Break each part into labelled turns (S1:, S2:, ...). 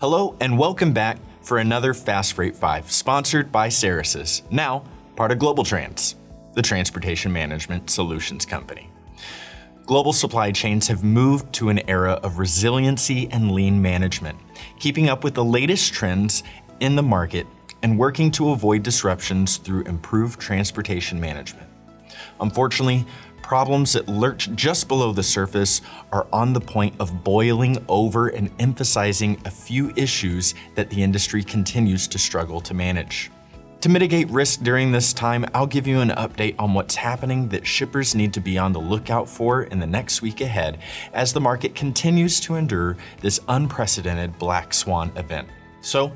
S1: Hello and welcome back for another Fast Freight 5, sponsored by Ceresys, now part of Global Trans, the transportation management solutions company. Global supply chains have moved to an era of resiliency and lean management, keeping up with the latest trends in the market and working to avoid disruptions through improved transportation management. Unfortunately, problems that lurked just below the surface are on the point of boiling over and emphasizing a few issues that the industry continues to struggle to manage. To mitigate risk during this time, I'll give you an update on what's happening that shippers need to be on the lookout for in the next week ahead as the market continues to endure this unprecedented Black Swan event. So,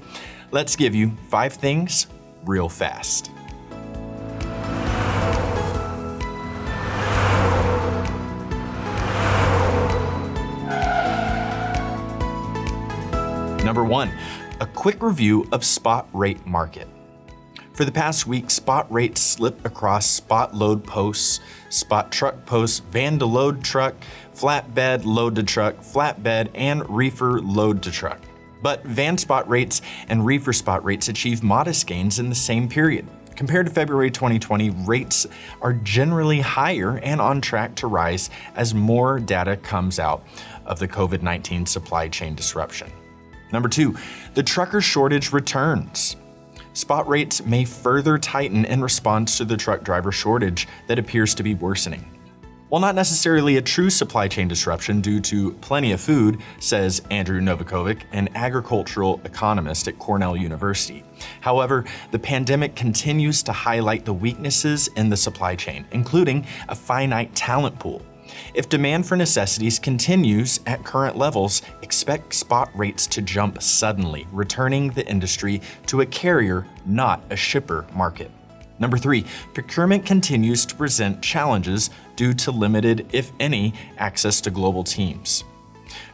S1: let's give you 5 things real fast. Number 1, a quick review of spot rate market. For the past week, spot rates slip across spot load posts, spot truck posts, van to load truck, flatbed load to truck, flatbed, and reefer load to truck. But van spot rates and reefer spot rates achieve modest gains in the same period. Compared to February 2020, rates are generally higher and on track to rise as more data comes out of the COVID-19 supply chain disruption. Number 2, the trucker shortage returns. Spot rates may further tighten in response to the truck driver shortage that appears to be worsening. While not necessarily a true supply chain disruption due to plenty of food, says Andrew Novakovic, an agricultural economist at Cornell University. However, the pandemic continues to highlight the weaknesses in the supply chain, including a finite talent pool. If demand for necessities continues at current levels, expect spot rates to jump suddenly, returning the industry to a carrier, not a shipper market. Number 3, procurement continues to present challenges due to limited, if any, access to global teams.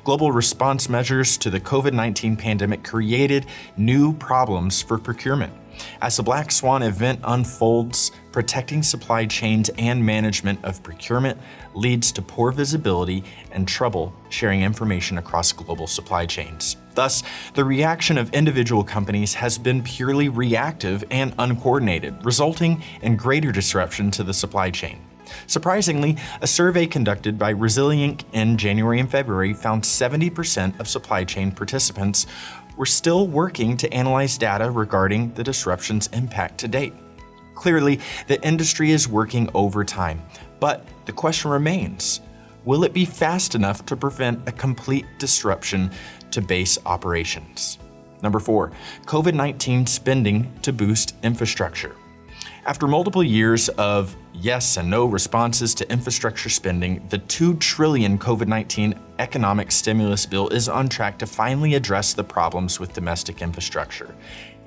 S1: Global response measures to the COVID-19 pandemic created new problems for procurement. As the Black Swan Event unfolds, protecting supply chains and management of procurement leads to poor visibility and trouble sharing information across global supply chains. Thus, the reaction of individual companies has been purely reactive and uncoordinated, resulting in greater disruption to the supply chain. Surprisingly, a survey conducted by Rethinking in January and February found 70% of supply chain participants were still working to analyze data regarding the disruption's impact to date. Clearly, the industry is working overtime, but the question remains, will it be fast enough to prevent a complete disruption to base operations? Number 4, COVID-19 spending to boost infrastructure. After multiple years of yes and no responses to infrastructure spending, the $2 trillion COVID-19 economic stimulus bill is on track to finally address the problems with domestic infrastructure.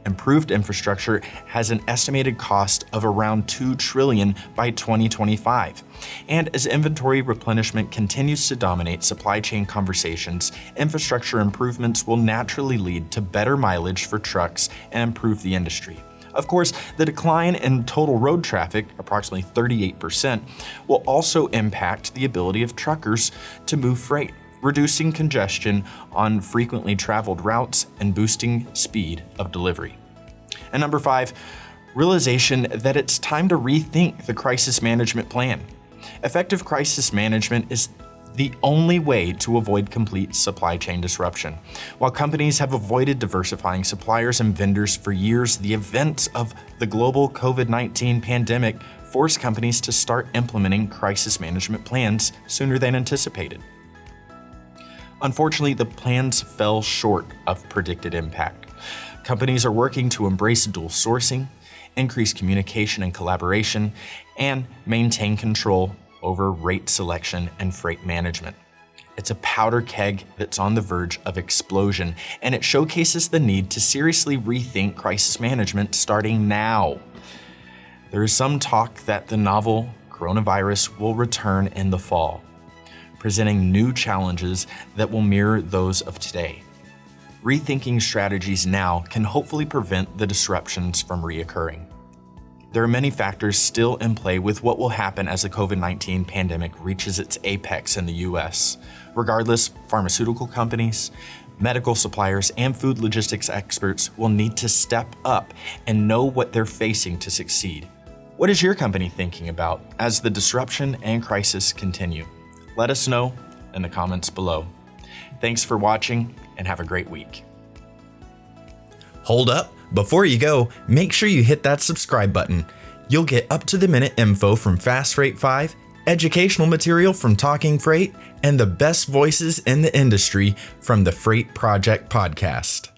S1: Improved infrastructure has an estimated cost of around $2 trillion by 2025. And as inventory replenishment continues to dominate supply chain conversations, infrastructure improvements will naturally lead to better mileage for trucks and improve the industry. Of course, the decline in total road traffic, approximately 38%, will also impact the ability of truckers to move freight, reducing congestion on frequently traveled routes and boosting speed of delivery. And number 5, realization that it's time to rethink the crisis management plan. Effective crisis management is the only way to avoid complete supply chain disruption. While companies have avoided diversifying suppliers and vendors for years, the events of the global COVID-19 pandemic forced companies to start implementing crisis management plans sooner than anticipated. Unfortunately, the plans fell short of predicted impact. Companies are working to embrace dual sourcing, increase communication and collaboration, and maintain control over rate selection and freight management. It's a powder keg that's on the verge of explosion, and it showcases the need to seriously rethink crisis management starting now. There is some talk that the novel coronavirus will return in the fall, presenting new challenges that will mirror those of today. Rethinking strategies now can hopefully prevent the disruptions from reoccurring. There are many factors still in play with what will happen as the COVID-19 pandemic reaches its apex in the US. Regardless, pharmaceutical companies, Medical suppliers and food logistics experts will need to step up and know what they're facing to succeed. What is your company thinking about as the disruption and crisis continue? Let us know in the comments below. Thanks for watching and have a great week.
S2: Hold up, before you go, make sure you hit that subscribe button. You'll get up-to-the-minute info from Fast Freight 5, educational material from Talking Freight, and the best voices in the industry from the Freight Project podcast.